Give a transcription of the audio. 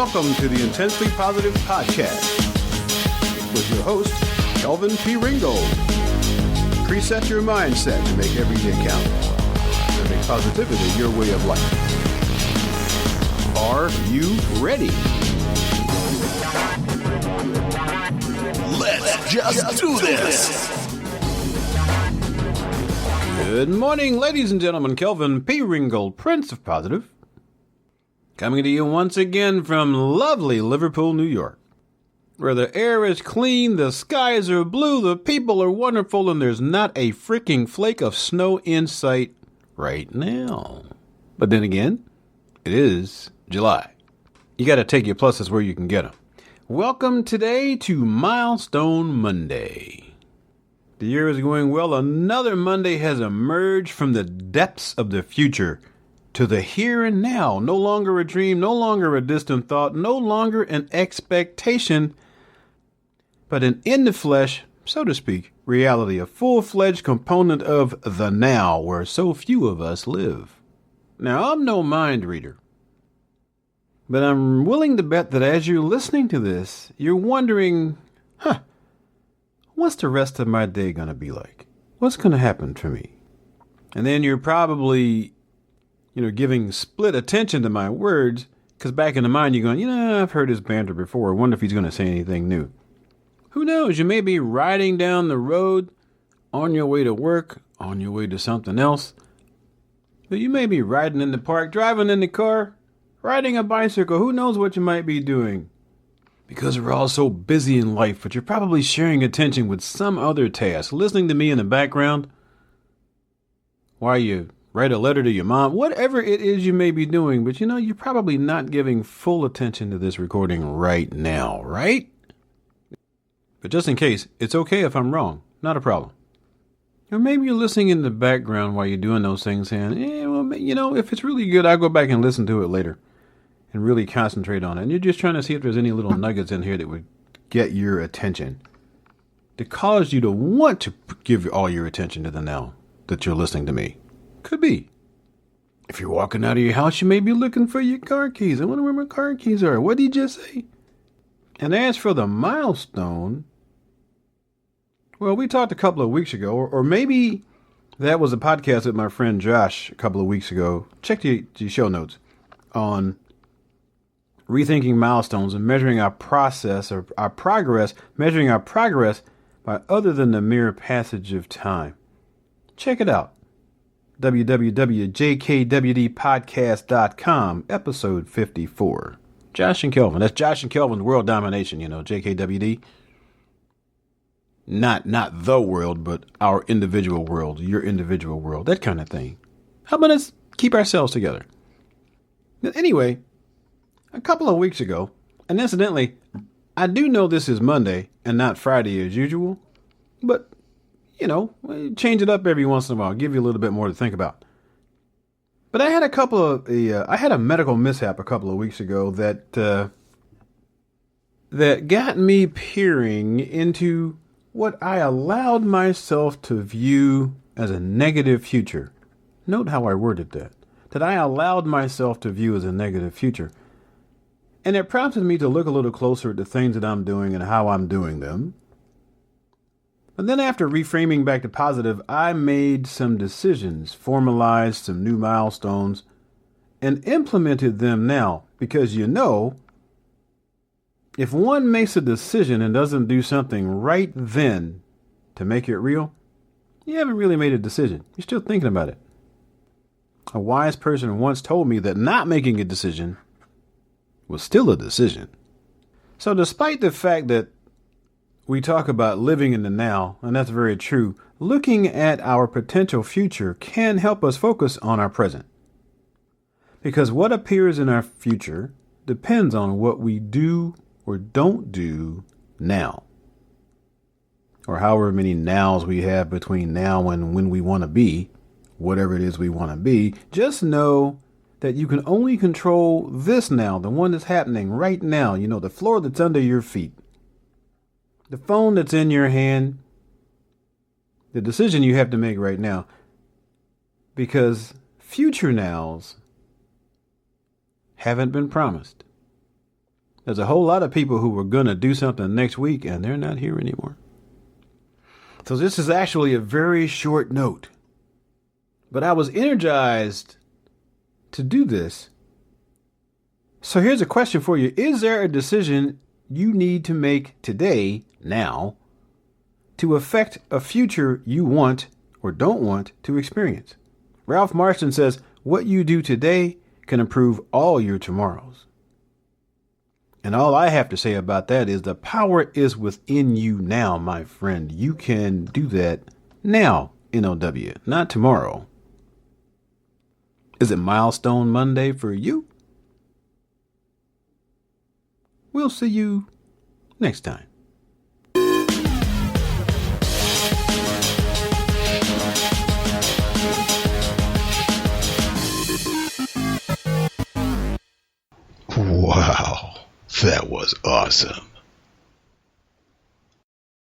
welcome to the Intensely Positive Podcast with your host, Kelvin P. Ringgold. Preset your mindset to make every day count and make positivity your way of life. Are you ready? Let's just do this! Good morning, ladies and gentlemen. Kelvin P. Ringgold, Prince of Positive, coming to you once again from lovely Liverpool, New York, where the air is clean, the skies are blue, the people are wonderful, and there's not a freaking flake of snow in sight right now. But then again, it is July. You got to take your pluses where you can get them. Welcome today to Milestone Monday. The year is going well. Another Monday has emerged from the depths of the future to the here and now. No longer a dream, no longer a distant thought, no longer an expectation, but an in the flesh, so to speak, reality, a full-fledged component of the now where so few of us live. Now, I'm no mind reader, but I'm willing to bet that as you're listening to this, you're wondering, what's the rest of my day going to be like? What's going to happen for me? And then you're probably, giving split attention to my words, because back in the mind you're going, I've heard his banter before. I wonder if he's going to say anything new. Who knows? You may be riding down the road on your way to work, on your way to something else. But you may be riding in the park, driving in the car, riding a bicycle. Who knows what you might be doing? Because we're all so busy in life, but you're probably sharing attention with some other task, listening to me in the background while you write a letter to your mom, whatever it is you may be doing. But you're probably not giving full attention to this recording right now, right? But just in case, it's okay if I'm wrong. Not a problem. Or maybe you're listening in the background while you're doing those things saying, if it's really good, I'll go back and listen to it later and really concentrate on it. And you're just trying to see if there's any little nuggets in here that would get your attention, to cause you to want to give all your attention to the now that you're listening to me. Could be. If you're walking out of your house, you may be looking for your car keys. I wonder where my car keys are. What did he just say? And as for the milestone, well, we talked a couple of weeks ago, or maybe that was a podcast with my friend Josh a couple of weeks ago. Check the show notes on rethinking milestones and measuring our process or our progress, measuring our progress by other than the mere passage of time. Check it out. www.jkwdpodcast.com, episode 54. Josh and Kelvin. That's Josh and Kelvin's world domination, JKWD. Not the world, but our individual world, your individual world, that kind of thing. How about us keep ourselves together? Anyway, a couple of weeks ago, and incidentally, I do know this is Monday and not Friday as usual, but, change it up every once in a while, give you a little bit more to think about. But I had I had a medical mishap a couple of weeks ago that got me peering into what I allowed myself to view as a negative future. Note how I worded that I allowed myself to view as a negative future. And it prompted me to look a little closer at the things that I'm doing and how I'm doing them. But then after reframing back to positive, I made some decisions, formalized some new milestones, and implemented them now. Because if one makes a decision and doesn't do something right then to make it real, you haven't really made a decision. You're still thinking about it. A wise person once told me that not making a decision was still a decision. So despite the fact that we talk about living in the now, and that's very true, looking at our potential future can help us focus on our present. Because what appears in our future depends on what we do or don't do now. Or however many nows we have between now and when we want to be, whatever it is we want to be. Just know that you can only control this now, the one that's happening right now, the floor that's under your feet, the phone that's in your hand, the decision you have to make right now. Because future nows haven't been promised. There's a whole lot of people who were going to do something next week, and they're not here anymore. So this is actually a very short note. But I was energized to do this. So here's a question for you. Is there a decision you need to make today, now, to affect a future you want or don't want to experience? Ralph Marston says, what you do today can improve all your tomorrows. And all I have to say about that is the power is within you now, my friend. You can do that now, NOW, not tomorrow. Is it Milestone Monday for you? We'll see you next time. Wow, that was awesome.